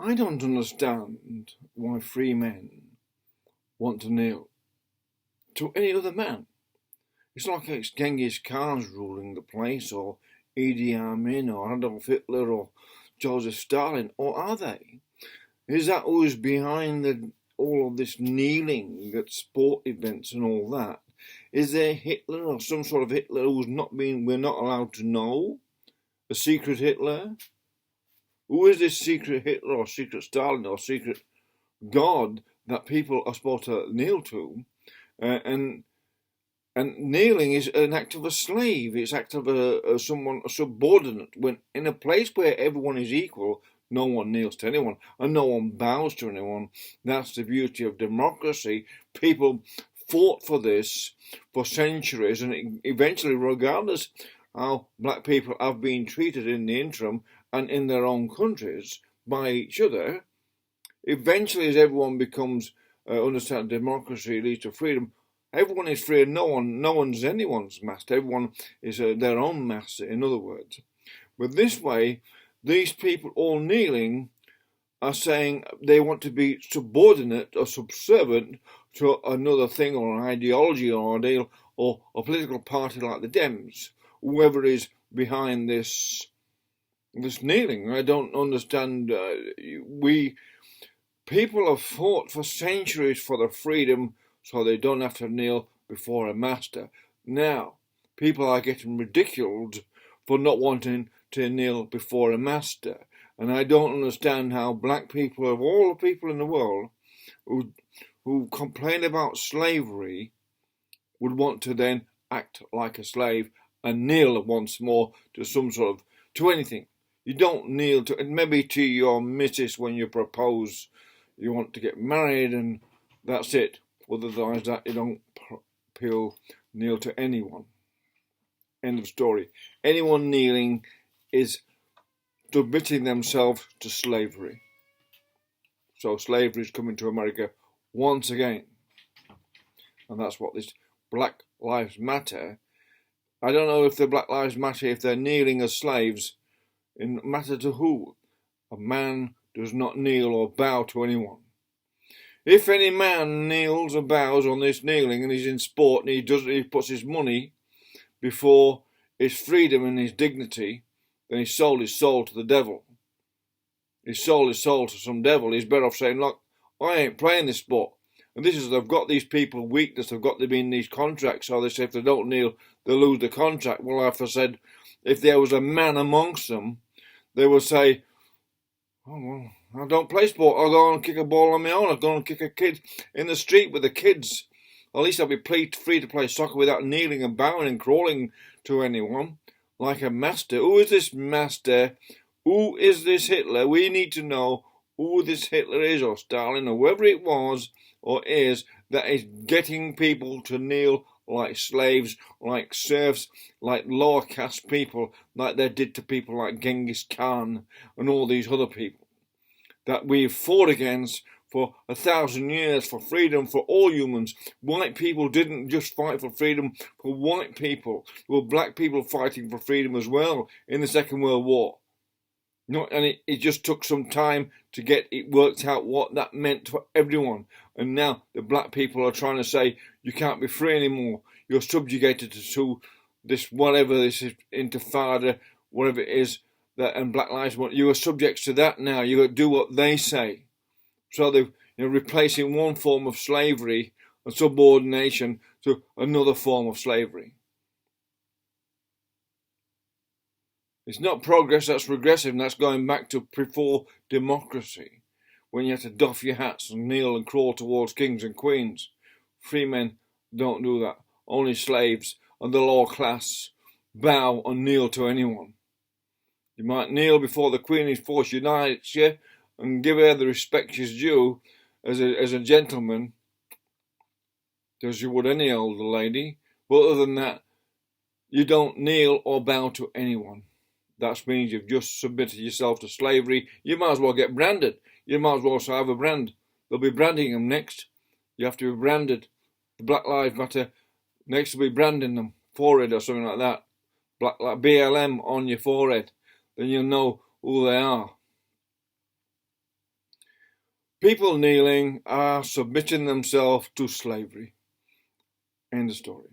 I don't understand why free men want to kneel to any other man. It's like it's Genghis Khan's ruling the place, or Idi Amin, or Adolf Hitler, or Joseph Stalin, or are they? Is that who's behind all of this kneeling at sport events and all that? Is there Hitler or some sort of Hitler we're not allowed to know? A secret Hitler? Who is this secret Hitler or secret Stalin or secret God that people are supposed to kneel to? And kneeling is an act of a slave. It's an act of a subordinate. When in a place where everyone is equal, no one kneels to anyone and no one bows to anyone. That's the beauty of democracy. People fought for this for centuries, and eventually, regardless how black people have been treated in the interim and in their own countries by each other, eventually, as everyone becomes understand democracy leads to freedom, everyone is free and no one's anyone's master. Everyone is their own master, in other words. But this way, these people all kneeling are saying they want to be subordinate or subservient to another thing or an ideology or an ideal or a political party like the Dems, whoever is behind this kneeling. I don't understand. People have fought for centuries for their freedom so they don't have to kneel before a master. Now, people are getting ridiculed for not wanting to kneel before a master. And I don't understand how black people, of all the people in the world, who complain about slavery, would want to then act like a slave and kneel once more to anything. You don't kneel to, maybe to your missus when you propose, you want to get married, and that's it. Otherwise that, you don't kneel to anyone. End of story. Anyone kneeling is submitting themselves to slavery. So slavery is coming to America once again. And that's what this Black Lives Matter, I don't know if the Black Lives Matter, if they're kneeling as slaves, in matter to who? A man does not kneel or bow to anyone. If any man kneels or bows on this kneeling and he's in sport and he puts his money before his freedom and his dignity, then he's sold his soul to the devil. He's sold his soul to some devil. He's better off saying, look, I ain't playing this sport. And they've got these people weakness, they've got to be in these contracts, so they say if they don't kneel, they lose the contract. Well, I've said, if there was a man amongst them, they would say, oh, well, I don't play sport. I'll go and kick a ball on my own. I'll go and kick a kid in the street with the kids. At least I'll be free to play soccer without kneeling and bowing and crawling to anyone like a master. Who is this master? Who is this Hitler? We need to know who this Hitler is, or Stalin, or whoever it was or is that is getting people to kneel like slaves, like serfs, like lower caste people, like they did to people like Genghis Khan and all these other people that we've fought against for 1,000 years for freedom for all humans. White people didn't just fight for freedom for white people. There were black people fighting for freedom as well in the Second World War. And it just took some time to get it worked out what that meant for everyone. And now the black people are trying to say, you can't be free anymore. You're subjugated to this, whatever this is, intifada, whatever it is, that and Black Lives Matter. You are subjects to that now. You got to do what they say. So they're replacing one form of slavery and subordination to another form of slavery. It's not progress, that's regressive, and that's going back to before democracy, when you had to doff your hats and kneel and crawl towards kings and queens. Free men don't do that. Only slaves and the lower class bow and kneel to anyone. You might kneel before the Queen force unites you and give her the respect she's due as a gentleman, as you would any older lady. But other than that, you don't kneel or bow to anyone. That means you've just submitted yourself to slavery. You might as well get branded. You might as well also have a brand. They'll be branding them next. You have to be branded. The Black Lives Matter, next will be branding them. Forehead or something like that. Like BLM on your forehead. Then you'll know who they are. People kneeling are submitting themselves to slavery. End of story.